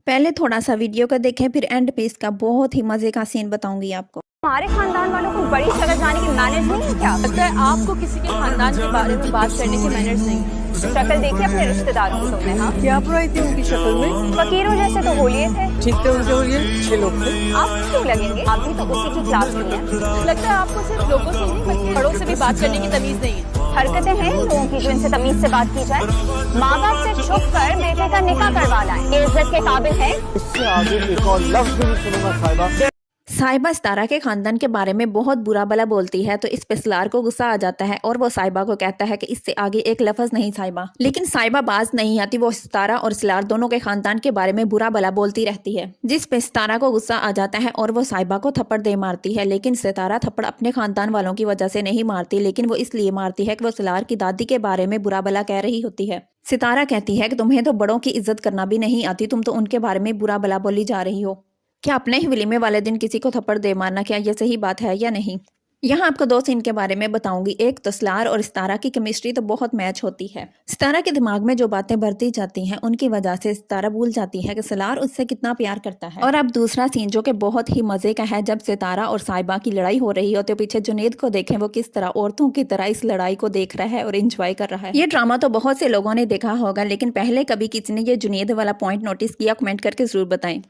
पहले थोड़ा सा वीडियो का देखें, फिर एंड पे इसका बहुत ही मजे का सीन बताऊंगी आपको। हमारे खानदान वालों को बड़ी जगह जाने की मैनर्स नहीं है क्या? लगता है आपको किसी के खानदान के बारे में बात करने के मैनर्स नहीं है। शक्ल देखी अपने रिश्तेदारों की तुमने? हाँ, क्या बुराई थी उनकी शक्ल में? फकीरों जैसे तो होलिये थे। ठीक थे उनके होलिये, अच्छे लोग थे। आप क्यों लगेंगे? आप भी तो उसी की क्लास में हैं। लगता है आपको सिर्फ लोगों से नहीं बल्कि बड़ों से भी बात करने की तमीज नहीं है। हरकतें हैं लोगों की जो इनसे तमीज से बात की जाए। माँ बाप से छुप कर बेटे का निकाह करवा लाएं, ये इज्जत के काबिल है? इससे आगे एक और लफ्ज भी नहीं सुनूंगा साहिबा। साहिबा सितारा के खानदान के बारे में बहुत बुरा भला बोलती है तो इस पे सलार को गुस्सा आ जाता है और वो साहिबा को कहता है कि इससे आगे एक लफ्ज नहीं साहिबा। लेकिन साहिबा बाज नहीं आती, वो सितारा और सलार दोनों के खानदान के बारे में बुरा भला बोलती रहती है, जिस पे सितारा को गुस्सा आ जाता है और वो साहिबा को थप्पड़ दे मारती है। लेकिन सितारा थप्पड़ अपने खानदान वालों की वजह से नहीं मारती, लेकिन वो इसलिए मारती है कि वो सलार की दादी के बारे में बुरा भला कह रही होती है। सितारा कहती है कि तुम्हें तो बड़ों की इज्जत करना भी नहीं आती, तुम तो उनके बारे में बुरा भला बोली जा रही हो। क्या अपने ही वलीमे वाले दिन किसी को थप्पड़ दे मारना, क्या ये सही बात है या नहीं? यहाँ आपको दो सीन के बारे में बताऊंगी। एक तो सलार और सितारा की केमिस्ट्री तो बहुत मैच होती है। सितारा के दिमाग में जो बातें भरती जाती हैं उनकी वजह से सितारा भूल जाती है कि सलार उससे कितना प्यार करता है। और अब दूसरा सीन जो कि बहुत ही मजे का है, जब सितारा और साहिबा की लड़ाई हो रही हो तो पीछे जुनेद को देखें वो किस तरह औरतों की तरह इस लड़ाई को देख रहा है और इंजॉय कर रहा है। ये ड्रामा तो बहुत से लोगों ने देखा होगा, लेकिन पहले कभी किसी ने ये जुनेद वाला पॉइंट नोटिस किया? कमेंट करके जरूर बताएं।